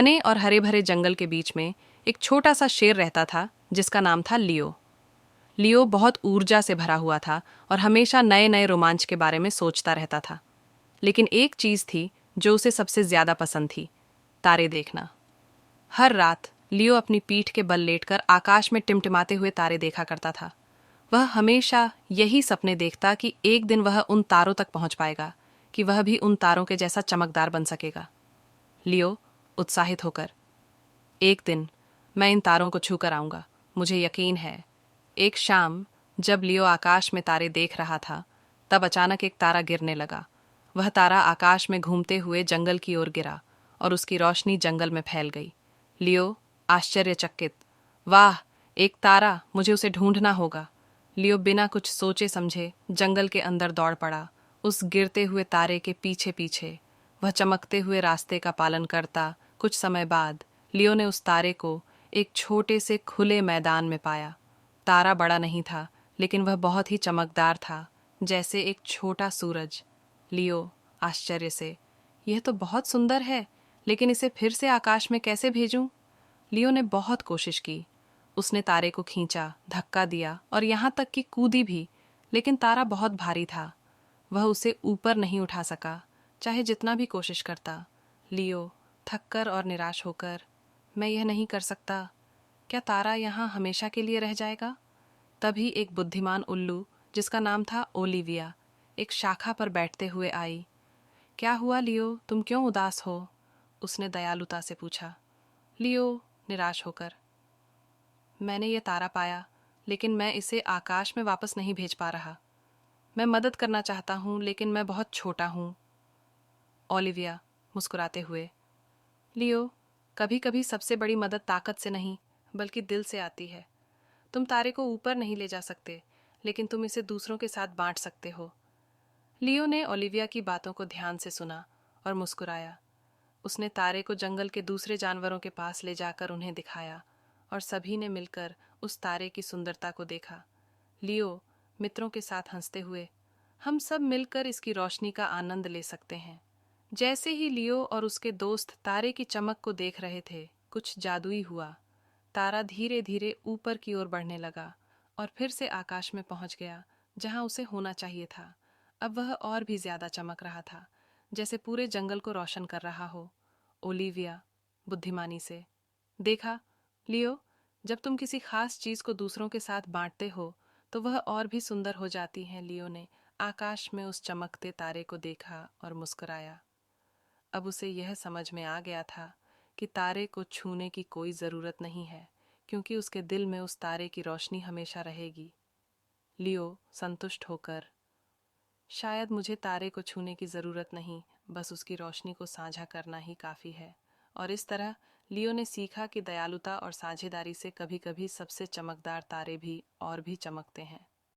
घने और हरे भरे जंगल के बीच में एक छोटा सा शेर रहता था जिसका नाम था लियो। लियो बहुत ऊर्जा से भरा हुआ था और हमेशा नए नए रोमांच के बारे में सोचता रहता था। लेकिन एक चीज थी जो उसे सबसे ज्यादा पसंद थी, तारे देखना। हर रात लियो अपनी पीठ के बल लेटकर आकाश में टिमटिमाते हुए तारे देखा करता था। वह हमेशा यही सपने देखता कि एक दिन वह उन तारों तक पहुंच पाएगा, कि वह भी उन तारों के जैसा चमकदार बन सकेगा। लियो उत्साहित होकर, एक दिन मैं इन तारों को छू कर आऊंगा, मुझे यकीन है। एक शाम जब लियो आकाश में तारे देख रहा था, तब अचानक एक तारा गिरने लगा। वह तारा आकाश में घूमते हुए जंगल की ओर गिरा और उसकी रोशनी जंगल में फैल गई। लियो आश्चर्यचकित, वाह, एक तारा, मुझे उसे ढूंढना होगा। लियो बिना कुछ सोचे समझे जंगल के अंदर दौड़ पड़ा, उस गिरते हुए तारे के पीछे पीछे। वह चमकते हुए रास्ते का पालन करता। कुछ समय बाद लियो ने उस तारे को एक छोटे से खुले मैदान में पाया। तारा बड़ा नहीं था, लेकिन वह बहुत ही चमकदार था, जैसे एक छोटा सूरज। लियो आश्चर्य से, यह तो बहुत सुंदर है, लेकिन इसे फिर से आकाश में कैसे भेजूं? लियो ने बहुत कोशिश की। उसने तारे को खींचा, धक्का दिया और यहाँ तक कि कूदी भी, लेकिन तारा बहुत भारी था। वह उसे ऊपर नहीं उठा सका, चाहे जितना भी कोशिश करता। लियो थककर और निराश होकर, मैं यह नहीं कर सकता, क्या तारा यहाँ हमेशा के लिए रह जाएगा? तभी एक बुद्धिमान उल्लू जिसका नाम था ओलिविया एक शाखा पर बैठते हुए आई। क्या हुआ लियो, तुम क्यों उदास हो? उसने दयालुता से पूछा। लियो निराश होकर, मैंने ये तारा पाया, लेकिन मैं इसे आकाश में वापस नहीं भेज पा रहा। मैं मदद करना चाहता हूँ, लेकिन मैं बहुत छोटा हूँ। ओलिविया मुस्कुराते हुए, लियो, कभी कभी सबसे बड़ी मदद ताकत से नहीं, बल्कि दिल से आती है। तुम तारे को ऊपर नहीं ले जा सकते, लेकिन तुम इसे दूसरों के साथ बांट सकते हो। लियो ने ओलिविया की बातों को ध्यान से सुना और मुस्कुराया। उसने तारे को जंगल के दूसरे जानवरों के पास ले जाकर उन्हें दिखाया और सभी ने मिलकर उस तारे की सुंदरता को देखा। लियो मित्रों के साथ हंसते हुए, हम सब मिलकर इसकी रोशनी का आनंद ले सकते हैं। जैसे ही लियो और उसके दोस्त तारे की चमक को देख रहे थे, कुछ जादुई हुआ। तारा धीरे धीरे ऊपर की ओर बढ़ने लगा और फिर से आकाश में पहुंच गया, जहां उसे होना चाहिए था। अब वह और भी ज्यादा चमक रहा था, जैसे पूरे जंगल को रोशन कर रहा हो। ओलिविया बुद्धिमानी से, देखा लियो, जब तुम किसी खास चीज को दूसरों के साथ बांटते हो तो वह और भी सुंदर हो जाती है। लियो ने आकाश में उस चमकते तारे को देखा और मुस्कुराया। अब उसे यह समझ में आ गया था कि तारे को छूने की कोई जरूरत नहीं है, क्योंकि उसके दिल में उस तारे की रोशनी हमेशा रहेगी। लियो संतुष्ट होकर, शायद मुझे तारे को छूने की जरूरत नहीं, बस उसकी रोशनी को साझा करना ही काफी है। और इस तरह लियो ने सीखा कि दयालुता और साझेदारी से कभी कभी सबसे चमकदार तारे भी और भी चमकते हैं।